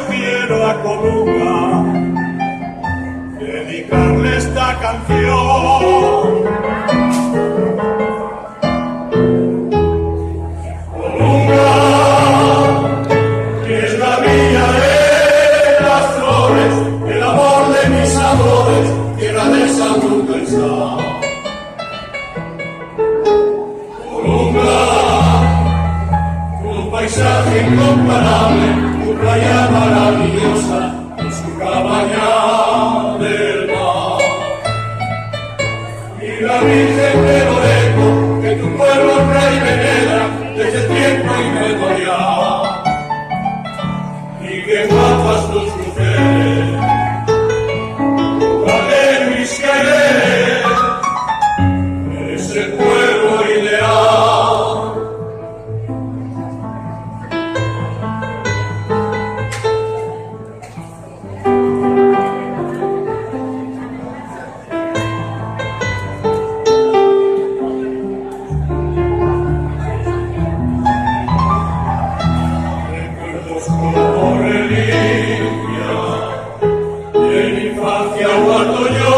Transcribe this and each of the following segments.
quiero a Colunga dedicarle esta canción. Colunga, que es la villa de las flores, el amor de mis amores, tierra de Sanlúcar está. Colunga, un paisaje incomparable, tu playa maravillosa, con su cabaña del mar. Y la Virgen de Loreto, que tu pueblo rey venera desde tiempo inmemorial. Y qué guapas tus mujeres, vale mis querer, eres el pueblo ideal. Como reliquia de mi infancia guardo yo,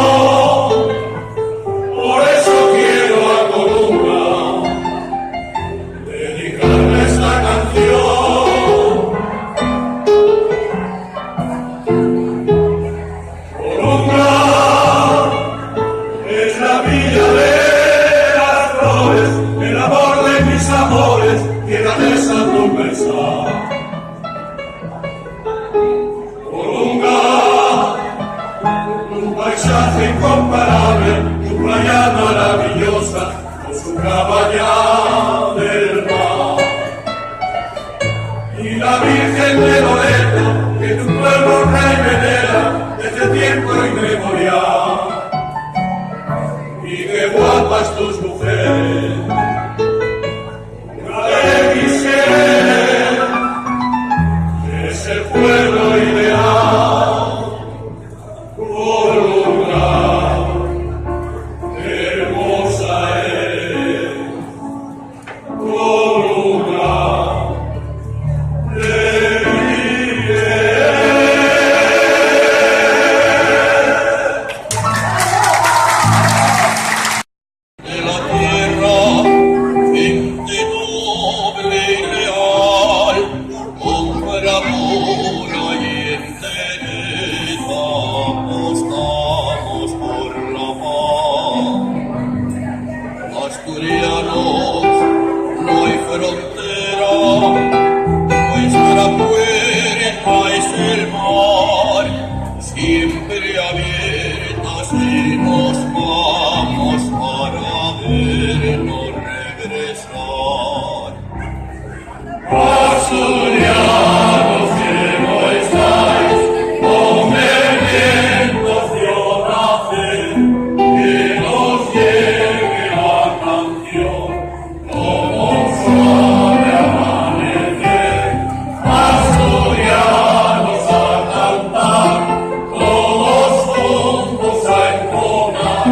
por eso quiero a Colunga dedicarle esta canción. Colunga es la villa de las flores, el amor de mis amores, tierra de Sanlúcar está. Colunga, un paisaje incomparable, tu playa maravillosa, con su cabaña del mar. Y la Virgen de Loreto, que tu pueblo rey venera desde tiempo inmemorial. Y qué guapas tus mujeres, de mis querer, es el pueblo ideal. Colunga, hermosa eres. Colunga, de mi querer. De la tierra, gente noble y leal, con bravura y entereza apostamos por la paz. Asturianos, no hay frontera, nuestra puerta es el mar, siempre abiertas y nos vamos para vernos regresar. Asturianos que no estáis, convertidos de oración, que nos llegue la canción, como suave amanecer. Asturianos a cantar, todos juntos a entonar,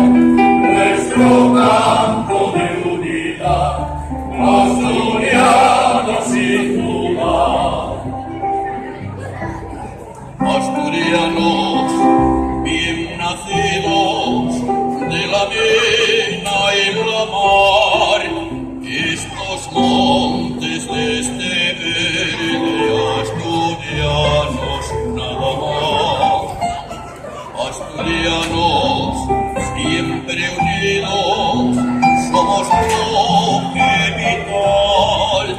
nuestro canto de unidad. Asturianos sin dudar. Asturianos bien nacidos de la vena y la mar, estos montes de este verde, asturianos nada más. Asturianos siempre unidos, somos bloque vital.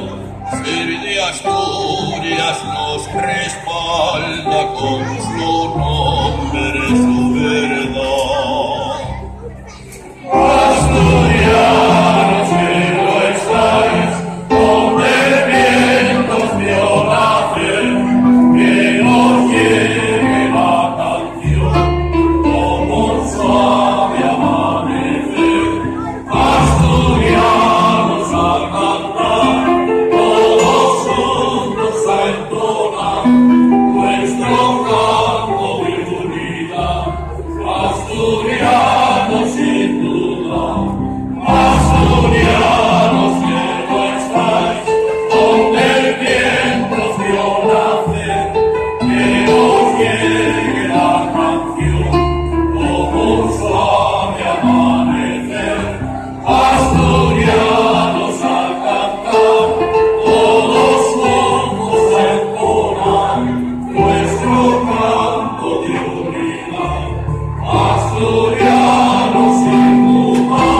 Ser de Asturias nos respalda con su nombre, su verdad. Asturianos que no estáis, convertidos de oración, que nos llegue la canción, como un suave amanecer. Asturianos a cantar, todos juntos a entonar, nuestro canto de unidad. llegue la canción, como un suave amanecer, asturianos al cantar, todos juntos entonan nuestro canto de unidad, asturianos sin dudar.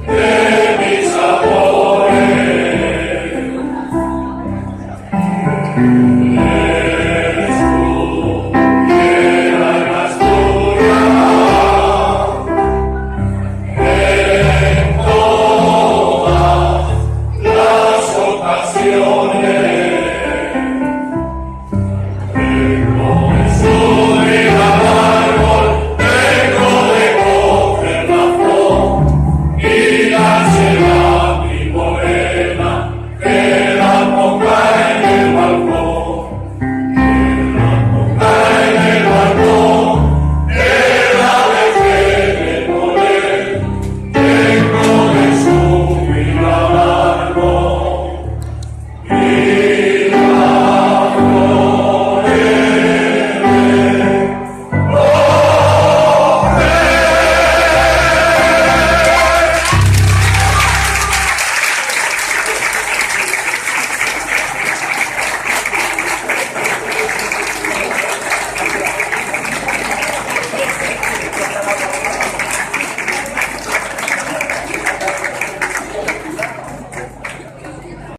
De mis amores.